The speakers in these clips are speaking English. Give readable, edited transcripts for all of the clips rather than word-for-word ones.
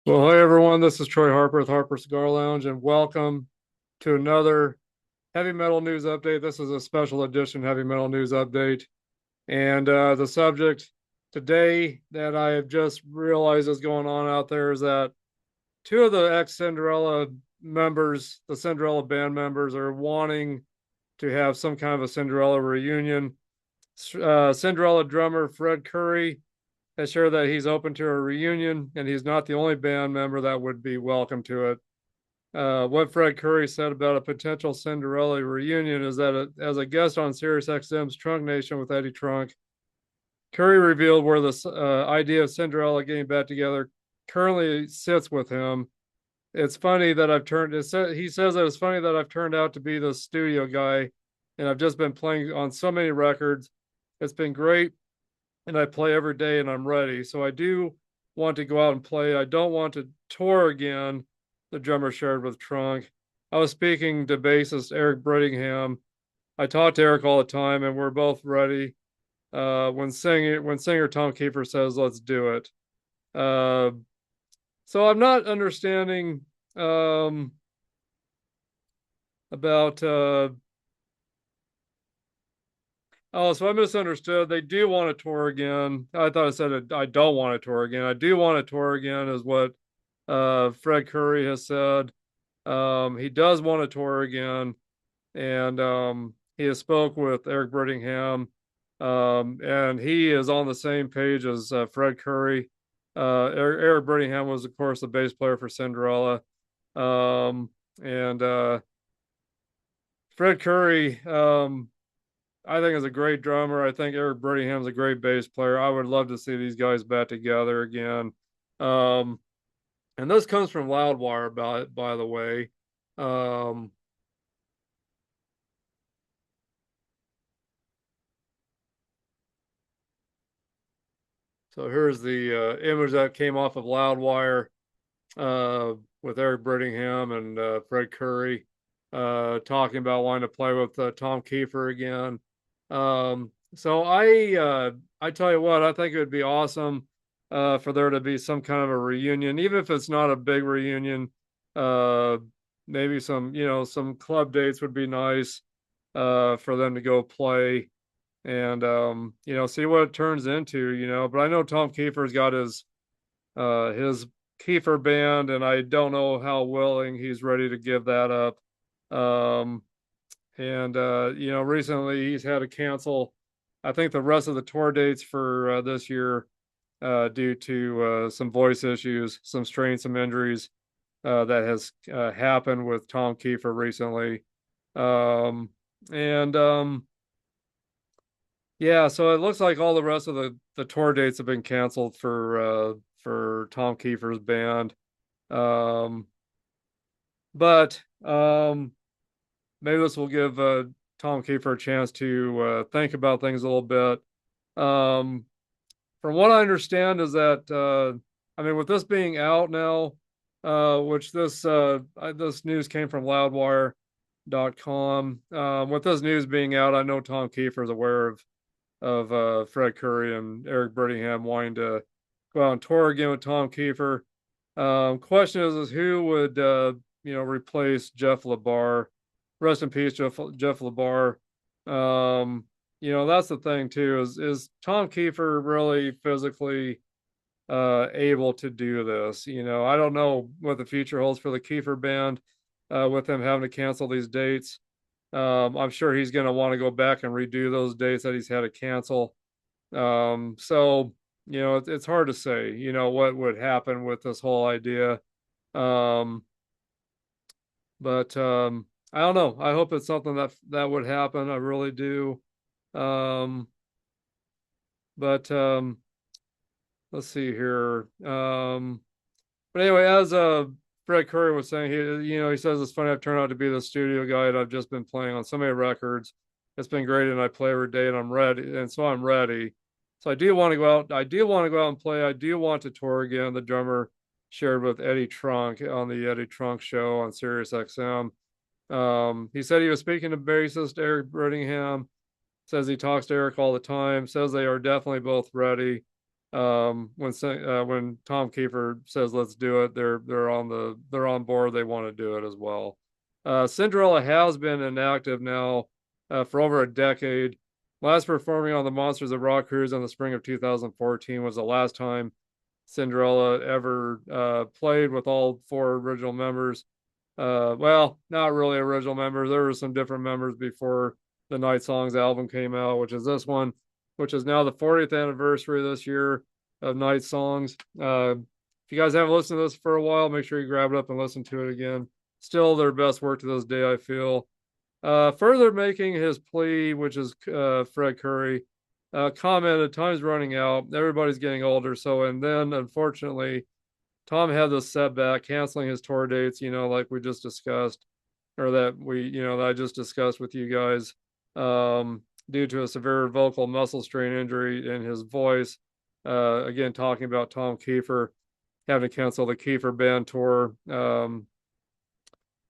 Well, hi everyone. This is Troy Harper with Harper Cigar Lounge, and welcome to another heavy metal news update. This is a special edition heavy metal news update, and the subject today that I have just realized is going on out there is that two of the ex Cinderella members, the Cinderella band members, are wanting to have some kind of a Cinderella reunion. Cinderella drummer Fred Curry has shared that he's open to a reunion, and he's not the only band member that would be welcome to it. What Fred Curry said about a potential Cinderella reunion is that as a guest on SiriusXM's Trunk Nation with Eddie Trunk, Curry revealed where the idea of Cinderella getting back together currently sits with him. It's funny that I've turned. He says that it's funny that I've turned out to be the studio guy, and I've just been playing on so many records. It's been great, and I play every day, and I'm ready. So I do want to go out and play. I don't want to tour again. The drummer shared with Trunk. I was speaking to bassist Eric Brittingham. I talk to Eric all the time, and we're both ready. When singer Tom Keifer says, "Let's do it." Uh, so I'm not understanding um, about. Oh, so I misunderstood. They do want to tour again. I thought I said I don't want to tour again. I do want to tour again, is what Fred Curry has said. He does want to tour again, and he has spoke with Eric Brittingham, and he is on the same page as Fred Curry. Eric Brittingham was, of course, the bass player for Cinderella, and Fred Curry, I think is a great drummer. I think Eric Brittingham's a great bass player. I would love to see these guys back together again. Um, and this comes from Loudwire, by the way. Um, so here's the image that came off of Loudwire with Eric Brittingham and Fred Curry talking about wanting to play with Tom Keifer again. So I tell you what, I think it would be awesome for there to be some kind of a reunion, even if it's not a big reunion. Uh, Maybe some club dates would be nice for them to go play and see what it turns into. But I know Tom Kiefer's got his Kiefer band, and I don't know how willing he's ready to give that up. Um, and recently he's had to cancel, I think, the rest of the tour dates for this year due to some voice issues, some strain, some injuries that has happened with Tom Kiefer recently. Um, and Yeah, so it looks like all the rest of the tour dates have been canceled for Tom Kiefer's band. Um, but maybe this will give Tom Kiefer a chance to think about things a little bit. Um, from what I understand is that I mean, with this being out now, which this news came from Loudwire.com. With this news being out, I know Tom Kiefer is aware of Fred Curry and Eric Brittingham wanting to go out on tour again with Tom Keifer. Question is who would replace Jeff LaBar? Rest in peace, Jeff LaBar. That's the thing too. Is Tom Keifer really physically able to do this? I don't know what the future holds for the Keifer band with them having to cancel these dates. I'm sure he's going to want to go back and redo those dates that he's had to cancel. So it's hard to say, what would happen with this whole idea. Um, but I don't know. I hope it's something that would happen. I really do. Um, but let's see here. But anyway, as Fred Curry was saying, he says it's funny I've turned out to be the studio guy, and I've just been playing on so many records. It's been great, and I play every day, and I'm ready, and so I'm ready. So I do want to go out. I do want to go out and play. I do want to tour again. The drummer shared with Eddie Trunk on the Eddie Trunk show on Sirius XM. He said he was speaking to bassist Eric Brittingham. Says he talks to Eric all the time. Says they are definitely both ready. When Tom Keifer says let's do it, they're on board. They want to do it as well. Cinderella has been inactive now for over a decade. Last performing on the Monsters of Rock cruise in the spring of 2014 was the last time Cinderella ever played with all four original members. Well, not really original members. There were some different members before the Night Songs album came out, which is this one, which is now the 40th anniversary this year of Night Songs. If you guys haven't listened to this for a while, make sure you grab it up and listen to it again. Still their best work to this day, I feel. Further making his plea, which is Fred Curry, commented, time's running out. Everybody's getting older. So, and then unfortunately, Tom had this setback, canceling his tour dates, like we just discussed, or that I just discussed with you guys, due to a severe vocal muscle strain injury in his voice. Again, talking about Tom Keifer having to cancel the Keifer band tour.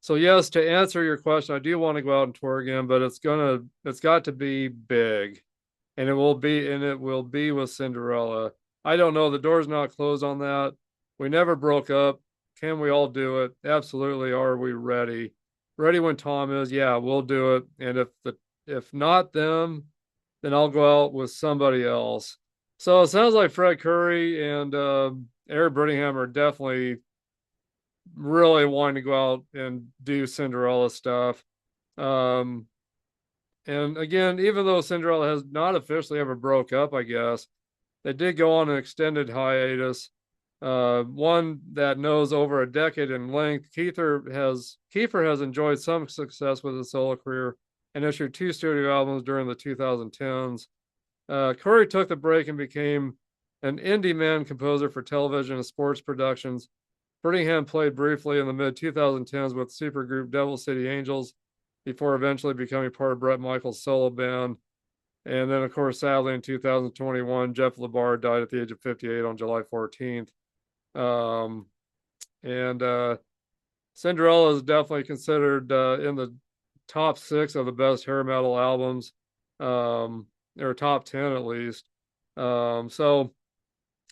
So yes, to answer your question, I do want to go out and tour again, but it's got to be big, and it will be with Cinderella. I don't know. The door's not closed on that. We never broke up. Can we all do it? Absolutely. Are we ready? Ready when Tom is? Yeah, we'll do it. And if not them, then I'll go out with somebody else. So it sounds like Fred Curry and Eric Brittingham are definitely really wanting to go out and do Cinderella stuff. And again, even though Cinderella has not officially ever broke up, I guess they did go on an extended hiatus, one that knows over a decade in length. Keifer has enjoyed some success with his solo career and issued 2 studio albums during the 2010s. Curry took the break and became an indie man composer for television and sports productions. Brittingham played briefly in the mid 2010s with supergroup Devil City Angels before eventually becoming part of Bret Michaels' solo band. And then, of course, sadly, in 2021, Jeff LaBar died at the age of 58 on July 14th. And Cinderella is definitely considered in the top 6 of the best hair metal albums, or top 10 at least.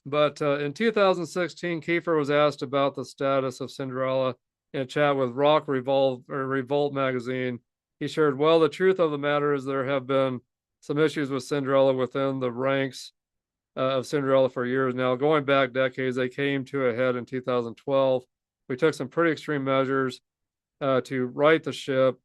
But in 2016, Keifer was asked about the status of Cinderella in a chat with Revolt magazine. He shared, well, the truth of the matter is there have been some issues with Cinderella within the ranks of Cinderella for years now. Going back decades, they came to a head in 2012. We took some pretty extreme measures to right the ship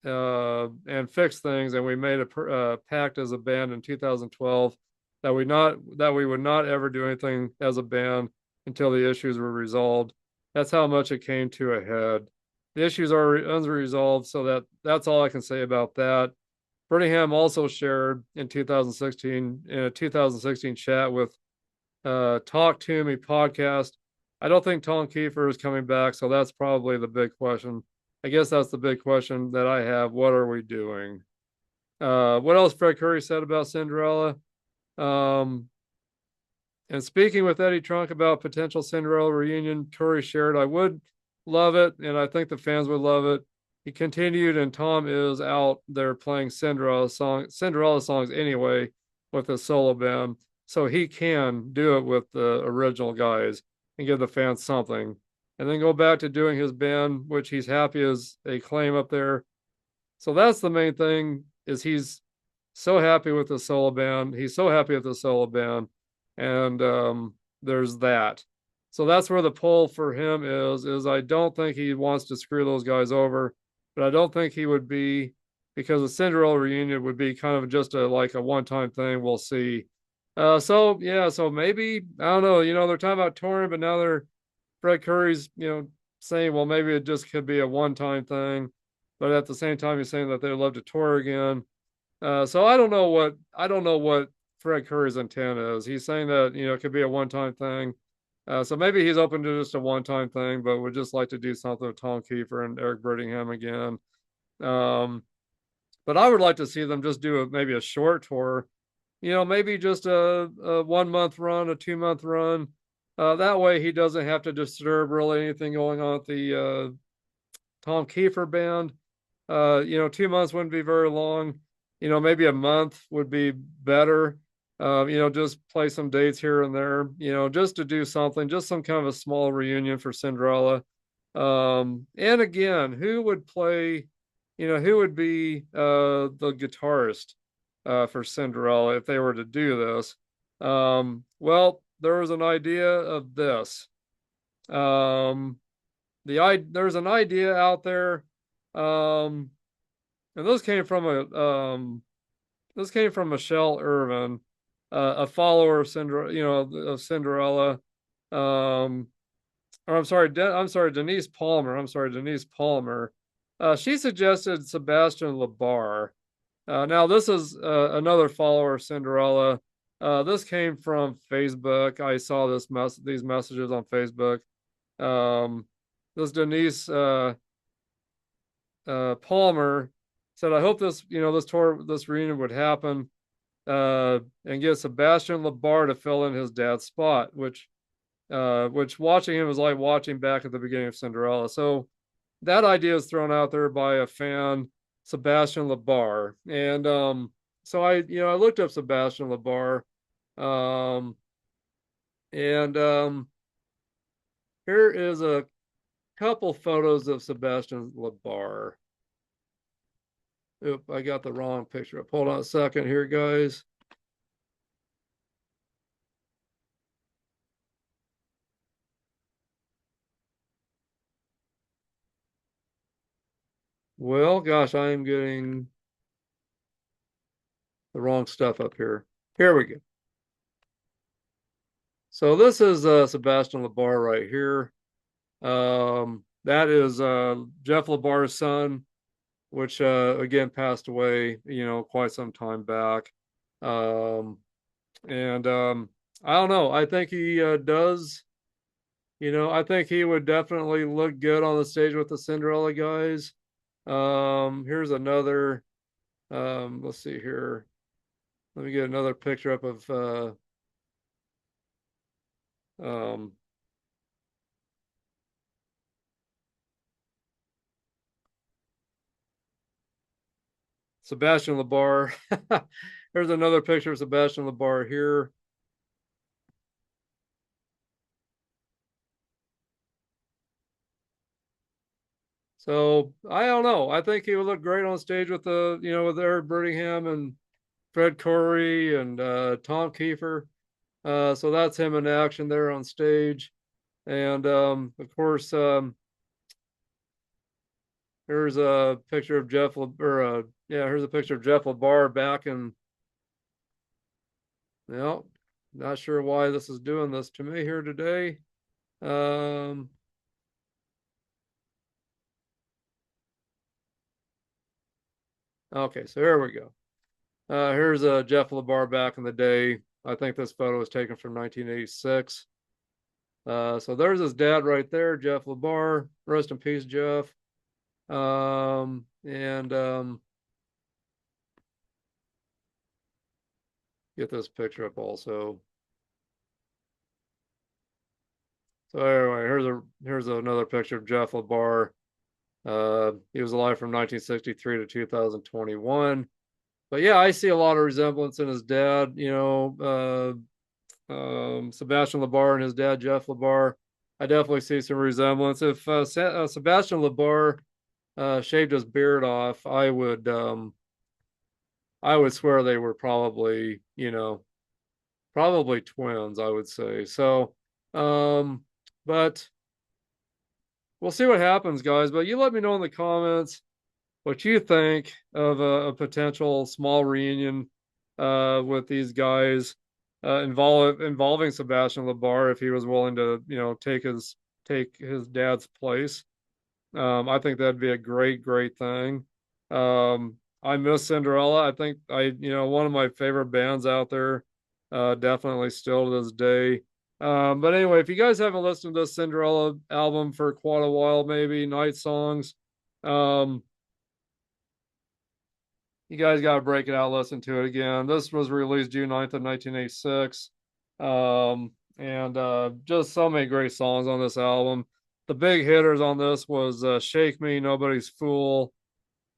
and fix things, and we made a pact as a band in 2012 that we would not ever do anything as a band until the issues were resolved. That's how much it came to a head. The issues are unresolved, so that's all I can say about that. Brittingham also shared in a 2016 chat with Talk to Me podcast. I don't think Tom Keifer is coming back, so that's probably the big question. I guess that's the big question that I have. What are we doing? What else Fred Curry said about Cinderella? And speaking with Eddie Trunk about potential Cinderella reunion, Curry shared, I would love it, and I think the fans would love it. He continued, and Tom is out there playing Cinderella songs anyway with a solo band, so he can do it with the original guys and give the fans something, and then go back to doing his band, which he's happy is a claim up there. So that's the main thing, is he's so happy with the solo band. He's so happy with the solo band, and there's that. So that's where the pull for him is I don't think he wants to screw those guys over, but I don't think he would be, because the Cinderella reunion would be kind of just a one-time thing. We'll see. So maybe, I don't know, they're talking about touring, but now Fred Curry's, saying, well, maybe it just could be a one-time thing, but at the same time, he's saying that they'd love to tour again. So I don't know what Fred Curry's intent is. He's saying that, it could be a one-time thing. So maybe he's open to just a one-time thing, but would just like to do something with Tom Keifer and Eric Brittingham again. But I would like to see them just do maybe a short tour, maybe just a 1-month run, a 2-month run. That way he doesn't have to disturb really anything going on with the Tom Keifer band. 2 months wouldn't be very long. Maybe a month would be better. just play some dates here and there, just to do something, just some kind of a small reunion for Cinderella. And again, who would play, who would be the guitarist for Cinderella if they were to do this? Well, there was an idea of this. Um, there's an idea out there, um, and this came from Michelle Irvin, a follower of Cinderella, of Cinderella. Um, or I'm sorry, Denise Palmer. I'm sorry, Denise Palmer. She suggested Sebastian LaBar. Now, this is another follower of Cinderella. This came from Facebook. I saw these messages on Facebook. Um, this Denise Palmer said, "I hope this reunion would happen, and get Sebastian LaBar to fill in his dad's spot, which watching him was like watching back at the beginning of Cinderella." So that idea is thrown out there by a fan, Sebastian LaBar, and so I looked up Sebastian LaBar, um, and here is a couple photos of Sebastian LaBar. Oop, I got the wrong picture up. Hold on a second here, guys. Well, gosh, I am getting the wrong stuff up here. Here we go. So this is Sebastian LaBar right here. That is Jeff LaBar's son, which again passed away, quite some time back. Um, and I don't know. I think he does. I think he would definitely look good on the stage with the Cinderella guys. Here's another. Let's see here. Let me get another picture up of um, Sebastian LaBar. There's another picture of Sebastian LaBar here. So I don't know. I think he would look great on stage with with Eric Brittingham and Fred Corey and Tom Keifer. So that's him in action there on stage. And of course, here's a picture of here's a picture of Jeff LaBar back in. Not sure why this is doing this to me here today. Um, okay, so here we go. Here's Jeff LaBar back in the day. I think this photo was taken from 1986. So there's his dad right there, Jeff LaBar. Rest in peace, Jeff. And get this picture up also. So anyway, here's another picture of Jeff LaBar. He was alive from 1963 to 2021. But yeah, I see a lot of resemblance in his dad. Sebastian LaBar and his dad Jeff LaBar. I definitely see some resemblance. If Sebastian LaBar shaved his beard off, I would swear they were probably probably twins. I would say so. But we'll see what happens, guys. But you let me know in the comments what you think of a potential small reunion with these guys involving Sebastian LaBar if he was willing to take his dad's place. I think that'd be a great thing. I miss Cinderella. I think one of my favorite bands out there, definitely still to this day. But anyway, if you guys haven't listened to this Cinderella album for quite a while, maybe Night Songs, um, you guys got to break it out, listen to it again. This was released June 9th of 1986. And just so many great songs on this album. The big hitters on this was Shake Me, Nobody's Fool,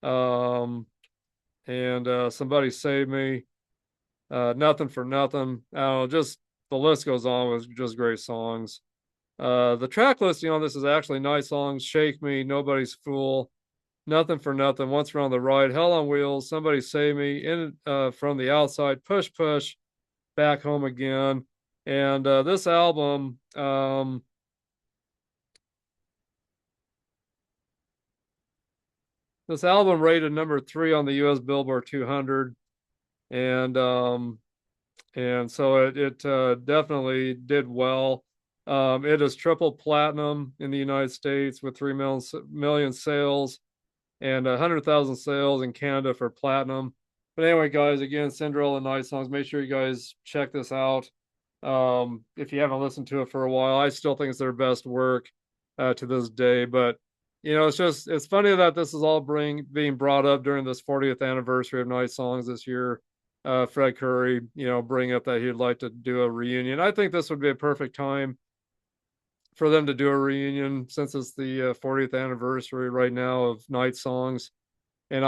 and Somebody Save Me. Nothing for Nothing. I don't know, just the list goes on with just great songs. The track listing on this is actually nice songs: Shake Me, Nobody's Fool, Nothing for Nothing, Once Around the Ride, Hell on Wheels, Somebody Save Me, In From the Outside, Push Push, Back Home Again. And this album rated number 3 on the US Billboard 200. And so it definitely did well. It is triple platinum in the United States with 3 million sales and 100,000 sales in Canada for platinum. But anyway, guys, again, Cinderella Night Songs. Make sure you guys check this out. If you haven't listened to it for a while, I still think it's their best work to this day. But it's funny that this is all being brought up during this 40th anniversary of Night Songs this year. Fred Curry, bring up that he'd like to do a reunion. I think this would be a perfect time for them to do a reunion since it's the 40th anniversary right now of Night Songs. And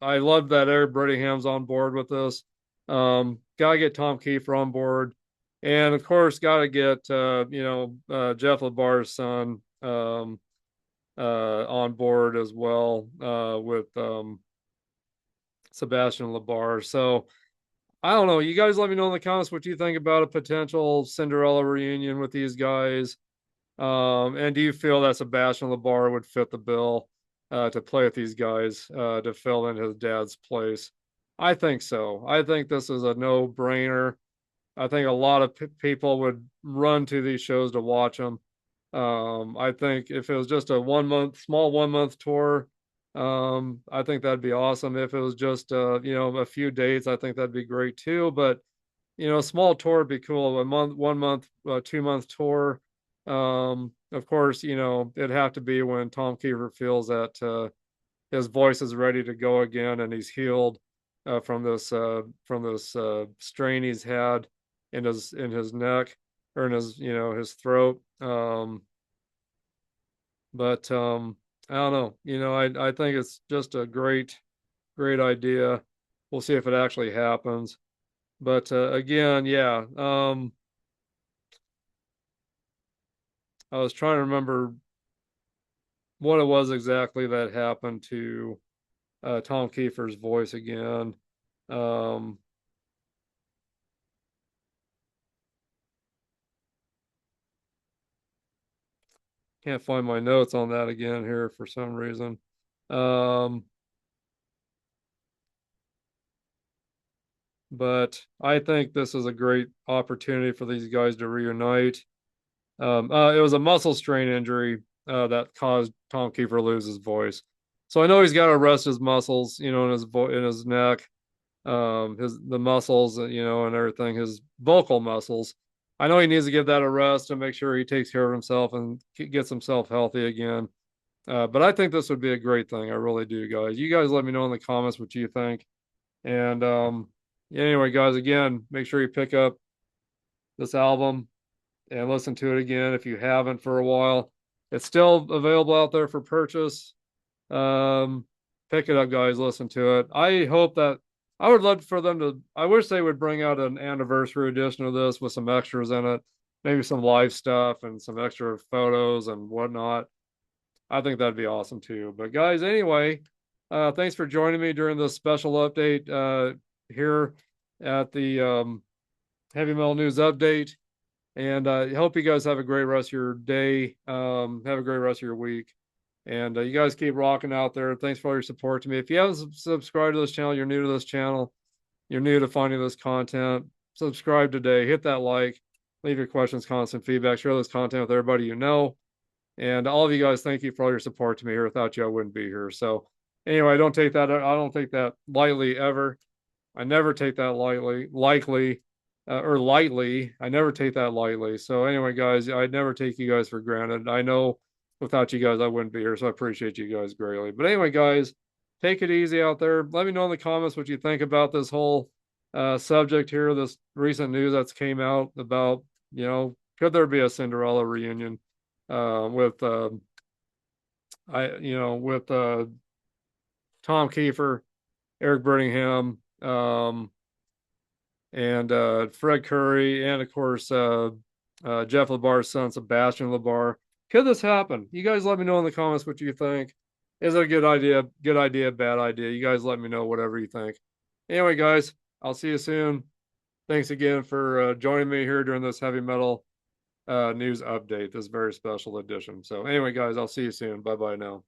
I love that Eric Brittingham's on board with this. Gotta get Tom Keifer on board, and of course, gotta get Jeff LaBar's son on board as well with Sebastian LaBar. So I don't know. You guys let me know in the comments what you think about a potential Cinderella reunion with these guys. And do you feel that Sebastian LaBar would fit the bill to play with these guys to fill in his dad's place? I think so. I think this is a no-brainer. I think a lot of people would run to these shows to watch them. I think if it was just a small 1 month tour, I think that'd be awesome. If it was just a few dates, I think that'd be great too. But a small tour would be cool. A month, 1 month, 2 month tour. Of course, it'd have to be when Tom Keifer feels that his voice is ready to go again and he's healed from this strain he's had in his neck or in his throat. But I don't know. I think it's just a great idea. We'll see if it actually happens. But again, yeah. I was trying to remember what it was exactly that happened to Tom Keifer's voice again. Um, can't find my notes on that again here for some reason. Um, but I think this is a great opportunity for these guys to reunite. It was a muscle strain injury that caused Tom Keifer to lose his voice. So I know he's got to rest his muscles, in his neck, the muscles, and everything, his vocal muscles. I know he needs to give that a rest and make sure he takes care of himself and gets himself healthy again. But I think this would be a great thing. I really do, guys. You guys let me know in the comments what you think. And anyway, guys, again, make sure you pick up this album and listen to it again if you haven't for a while. It's still available out there for purchase. Um, Pick it up, guys. Listen to it. I would love for them to. I wish they would bring out an anniversary edition of this with some extras in it, maybe some live stuff and some extra photos and whatnot. I think that'd be awesome too. But guys, anyway, thanks for joining me during this special update here at the Heavy Metal News Update. And I hope you guys have a great rest of your day. Have a great rest of your week. And you guys keep rocking out there. Thanks for all your support to me. If you haven't subscribed to this channel, you're new to this channel, you're new to finding this content, subscribe today. Hit that like. Leave your questions, comments, and feedback. Share this content with everybody you know. And all of you guys, thank you for all your support to me here. Without you, I wouldn't be here. So anyway, I don't take that lightly ever. I never take that lightly. I never take that lightly. So anyway, guys, I never take you guys for granted. I know without you guys, I wouldn't be here. So I appreciate you guys greatly. But anyway, guys, take it easy out there. Let me know in the comments what you think about this whole subject here, this recent news that's came out about, could there be a Cinderella reunion with Tom Keifer, Eric Brittingham, and Fred Curry, and of course Jeff LaBar's son Sebastian LaBar. Could this happen? You guys let me know in the comments what you think. Is it a good idea? Good idea? Bad idea? You guys let me know whatever you think. Anyway, guys, I'll see you soon. Thanks again for joining me here during this heavy metal news update, this very special edition. So anyway, guys, I'll see you soon. Bye bye now.